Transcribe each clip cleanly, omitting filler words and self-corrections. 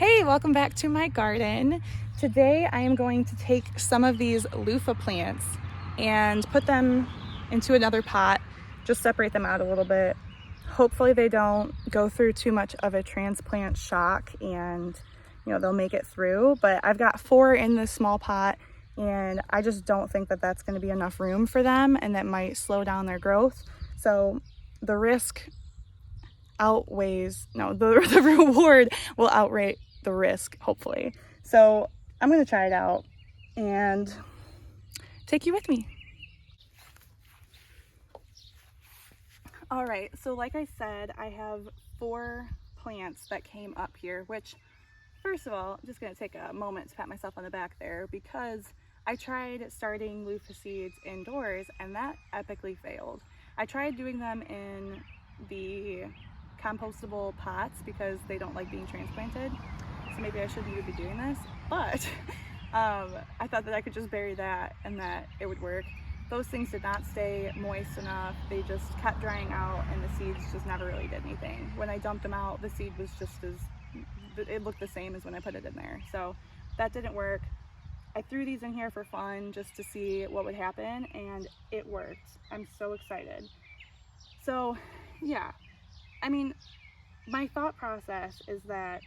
Hey, welcome back to my garden. Today I am going to take some of these luffa plants and put them into another pot, just separate them out a little bit. Hopefully they don't go through too much of a transplant shock and they'll make it through, but I've got 4 in this small pot and I just don't think that that's going to be enough room for them, and that might slow down their growth. So the risk outweighs, no, the reward will outweigh the risk, hopefully. So I'm gonna try it out and take you with me. All right, so like I said, I have 4 plants that came up here, which, first of all, I'm just gonna take a moment to pat myself on the back there, because I tried starting luffa seeds indoors and that epically failed. I tried doing them in the compostable pots because they don't like being transplanted, so maybe I shouldn't even be doing this, but I thought that I could just bury that and that it would work. Those things did not stay moist enough. They just kept drying out and the seeds just never really did anything. When I dumped them out, the seed was just it looked the same as when I put it in there. So that didn't work. I threw these in here for fun just to see what would happen, and it worked. I'm so excited. So yeah, I mean, my thought process is that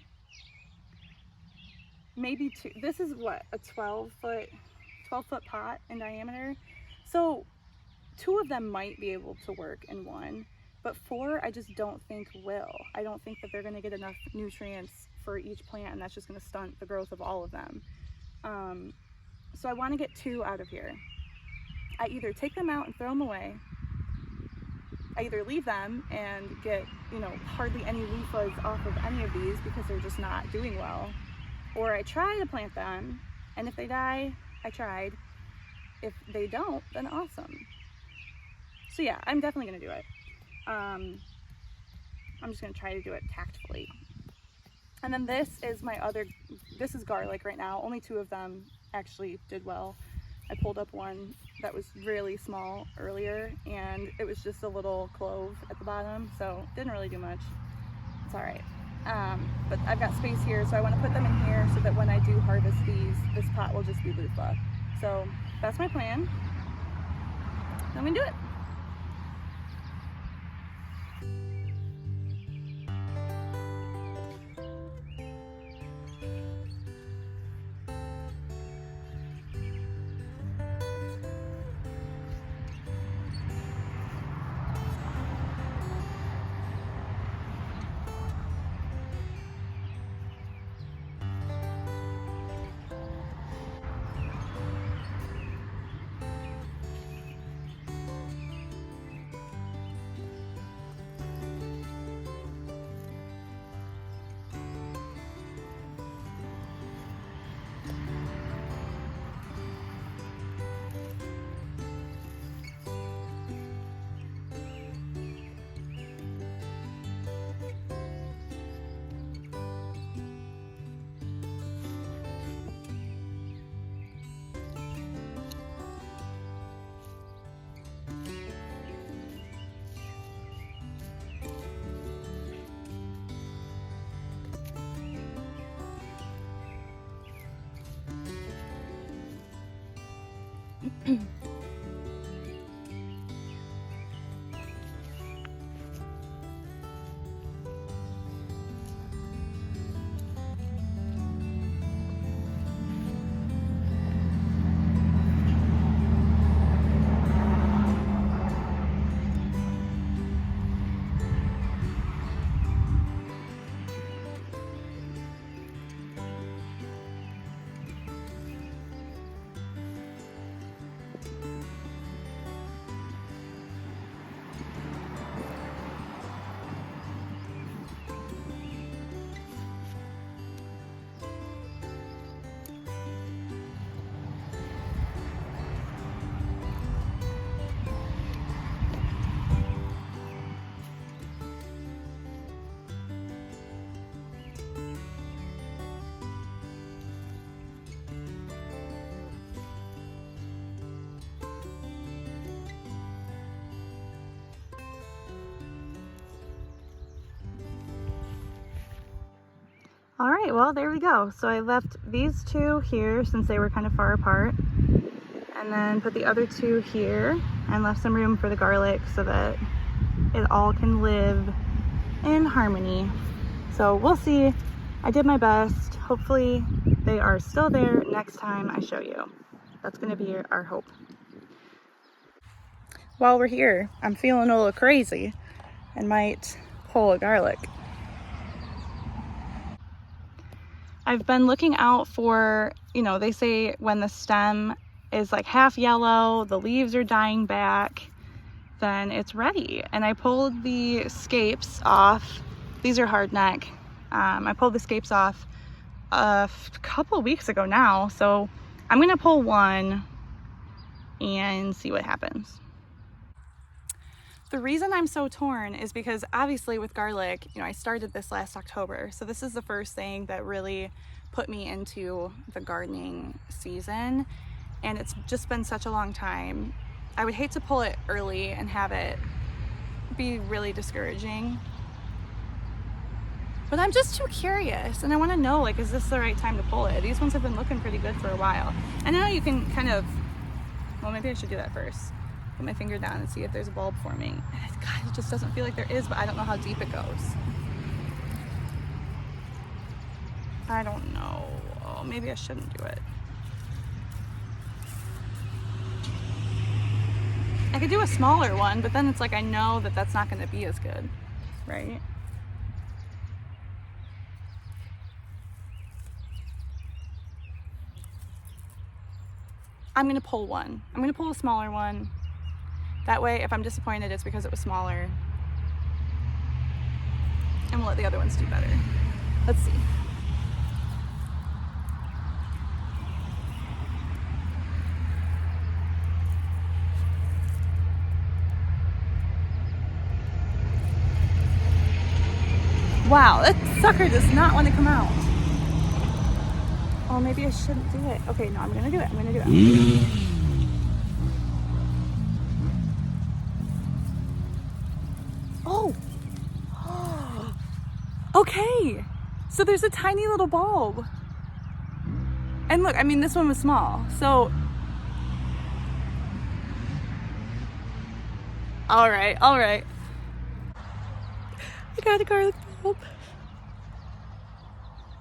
maybe this is what, a 12 foot pot in diameter. So 2 of them might be able to work in one, but 4 I just don't think will. I don't think that they're going to get enough nutrients for each plant, and that's just going to stunt the growth of all of them. So I want to get 2 out of here. I either take them out and throw them away. I either leave them and get, hardly any luffas off of any of these because they're just not doing well. Or I try to plant them, and if they die, I tried. If they don't, then awesome. So yeah, I'm definitely gonna do it. I'm just gonna try to do it tactfully. And then this is garlic right now. Only 2 of them actually did well. I pulled up one that was really small earlier, and it was just a little clove at the bottom, so it didn't really do much. It's all right. But I've got space here, so I want to put them in here so that when I do harvest these, this pot will just be luffa. So that's my plan. I'm gonna do it. All right, well, there we go. So I left these two here since they were kind of far apart, and then put the other two here and left some room for the garlic so that it all can live in harmony. So we'll see. I did my best. Hopefully they are still there next time I show you. That's gonna be our hope. While we're here, I'm feeling a little crazy and might pull a garlic. I've been looking out for, you know, they say when the stem is like half yellow, the leaves are dying back, then it's ready. And I pulled the scapes off. These are hard neck. I pulled the scapes off a couple weeks ago now, so I'm gonna pull one and see what happens. The reason I'm so torn is because obviously with garlic, you know, I started this last October, so this is the first thing that really put me into the gardening season, and it's just been such a long time. I would hate to pull it early and have it be really discouraging, but I'm just too curious and I want to know, like, is this the right time to pull it? These ones have been looking pretty good for a while. And now you can kind of, well, maybe I should do that first. Put my finger down and see if there's a bulb forming. God, it just doesn't feel like there is, but I don't know how deep it goes. I don't know. Oh, maybe I shouldn't do it. I could do a smaller one, but then it's like I know that that's not going to be as good, right? I'm going to pull one. I'm going to pull a smaller one. That way, if I'm disappointed, it's because it was smaller. And we'll let the other ones do better. Let's see. Wow, that sucker does not want to come out. Oh, maybe I shouldn't do it. Okay, no, I'm gonna do it. I'm gonna do it. Oh. Okay. So there's a tiny little bulb. And look, I mean, this one was small. So. All right, all right. I got a garlic bulb.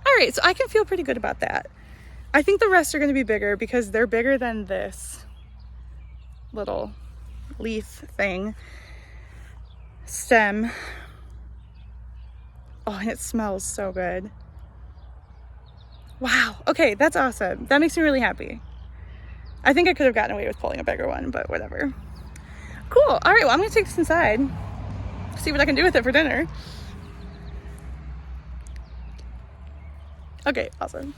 All right, so I can feel pretty good about that. I think the rest are going to be bigger because they're bigger than this little leaf thing. Stem. Oh, and it smells so good. Wow. Okay, that's awesome. That makes me really happy. I think I could have gotten away with pulling a bigger one, but whatever. Cool. All right, well, I'm going to take this inside. See what I can do with it for dinner. Okay, awesome.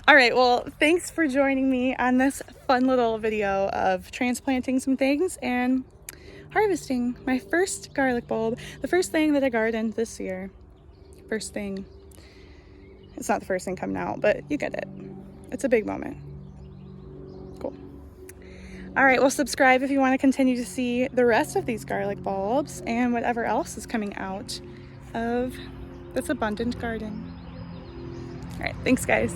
All right, well, thanks for joining me on this fun little video of transplanting some things and harvesting my first garlic bulb. The first thing that I gardened this year. First thing. It's not the first thing coming out, but you get it. It's a big moment. Cool. All right, well, subscribe if you want to continue to see the rest of these garlic bulbs and whatever else is coming out of this abundant garden. All right, thanks, guys.